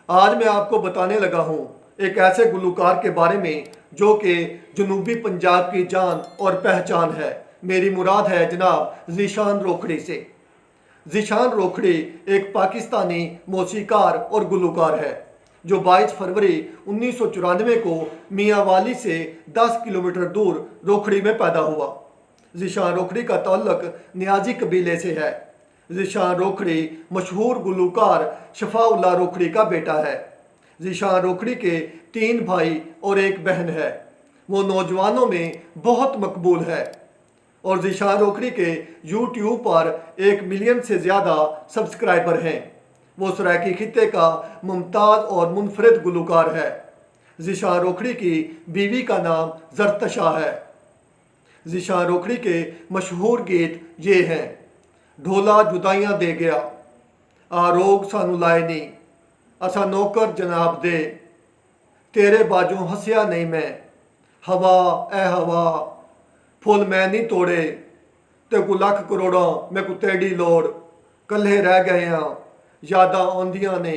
आज मैं आपको बताने लगा हूँ एक ऐसे गुलूकार के बारे में जो कि जनूबी पंजाब की जान और पहचान है। मेरी मुराद है जनाब ज़ीशान रोखड़ी से। ज़ीशान रोखड़ी एक पाकिस्तानी मौसीकार और गुलूकार है जो 22 फरवरी 1994 को मियांवाली से 10 किलोमीटर दूर रोखड़ी में पैदा हुआ। ज़ीशान रोखड़ी का ताल्लुक नियाजी कबीले से है। ज़ीशान रोखड़ी मशहूर गुलूकार शफाउल्लाह रोखड़ी का बेटा है। ज़ीशान रोखड़ी के 3 भाई और 1 बहन है। वो नौजवानों में बहुत मकबूल है और ज़ीशान रोखड़ी के यूट्यूब पर 1 मिलियन से ज़्यादा सब्सक्राइबर हैं। वो सराइकी खित्ते का मुमताज़ और मुनफरिद गुलूकार है। ज़ीशान रोखड़ी की बीवी का नाम ज़रतशा है। ज़ीशान रोखड़ी के मशहूर गीत ये हैं: ढोला जुदाइयां दे गया, आरोग सानू लाए नी, असा नौकर जनाब दे, तेरे बाजों हंसिया नहीं मैं, हवा ए हवा, फुल मैं नहीं तोड़े, ते को लख करोड़ों मैं को तेड़ी लोड़, कल्हे रह गए हाँ यादां आंदियां ने,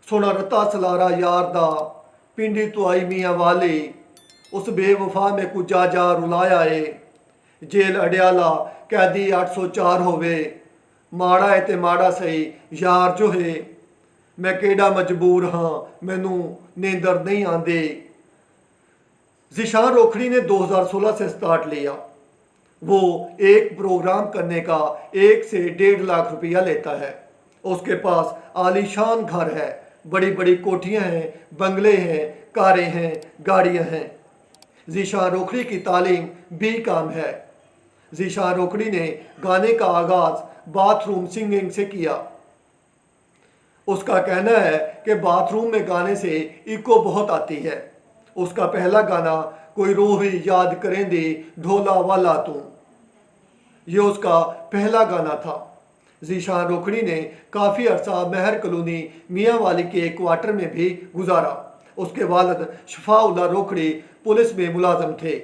सोना रता सलारा यार दा, पिंडी तो आई मियाँ वाली, उस बेवफा में को जा जा रुलाया है, जेल अडियाला कैदी 804 होवे, माड़ा है ते माड़ा सही यार जो है, मैं केड़ा मजबूर हाँ मैनू नींदर नहीं आंदे। ज़ीशान रोखड़ी ने 2016 से स्टार्ट लिया। वो एक प्रोग्राम करने का 1 से 1.5 लाख रुपया लेता है। उसके पास आलीशान घर है, बड़ी बड़ी कोठियाँ हैं, बंगले हैं, कारें हैं, गाड़ियाँ हैं। ज़ीशान रोखड़ी की तालीम B.Com है। ज़ीशान रोखड़ी ने गाने का आगाज़ बाथरूम सिंगिंग से किया। उसका कहना है कि बाथरूम में गाने से इको बहुत आती है। उसका पहला गाना कोई रूह याद करेंदी ढोला वाला तू, ये उसका पहला गाना था। ज़ीशान रोखड़ी ने काफ़ी अरसा महर कॉलोनी मियांवाली के एक क्वार्टर में भी गुजारा। उसके वालिद शफाउल्लाह रोखड़ी पुलिस में मुलाजिम थे।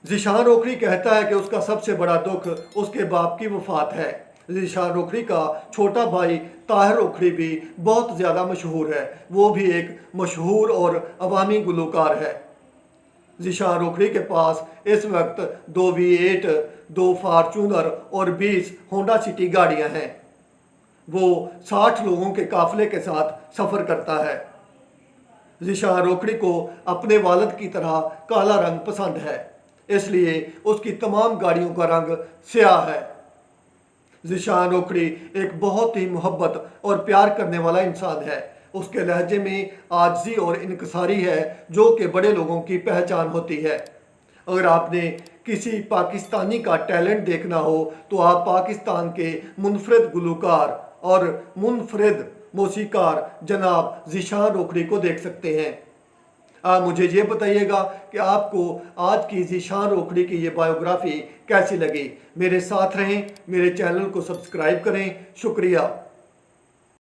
ज़ीशान रोखड़ी कहता है कि उसका सबसे बड़ा दुख उसके बाप की वफ़ात है। ज़ीशान रोखड़ी का छोटा भाई ताहिर रोखड़ी भी बहुत ज़्यादा मशहूर है। वो भी एक मशहूर और अवामी गुलूकार है। ज़ीशान रोखड़ी के पास इस वक्त 2 V8, 2 फार्चूनर और 20 होंडा सिटी गाड़ियां हैं। वो 60 लोगों के काफ़िले के साथ सफ़र करता है। ज़ीशान रोखड़ी को अपने वालिद की तरह काला रंग पसंद है, इसलिए उसकी तमाम गाड़ियों का रंग स्याह है। ज़ीशान रोखड़ी एक बहुत ही मोहब्बत और प्यार करने वाला इंसान है। उसके लहजे में आजिज़ी और इनकसारी है जो कि बड़े लोगों की पहचान होती है। अगर आपने किसी पाकिस्तानी का टैलेंट देखना हो तो आप पाकिस्तान के मुनफरिद गुलूकार और मुनफरिद मौसीकार जनाब ज़ीशान रोखड़ी को देख सकते हैं। आप मुझे ये बताइएगा कि आपको आज की ज़ीशान रोखड़ी की ये बायोग्राफ़ी कैसी लगी। मेरे साथ रहें, मेरे चैनल को सब्सक्राइब करें। शुक्रिया।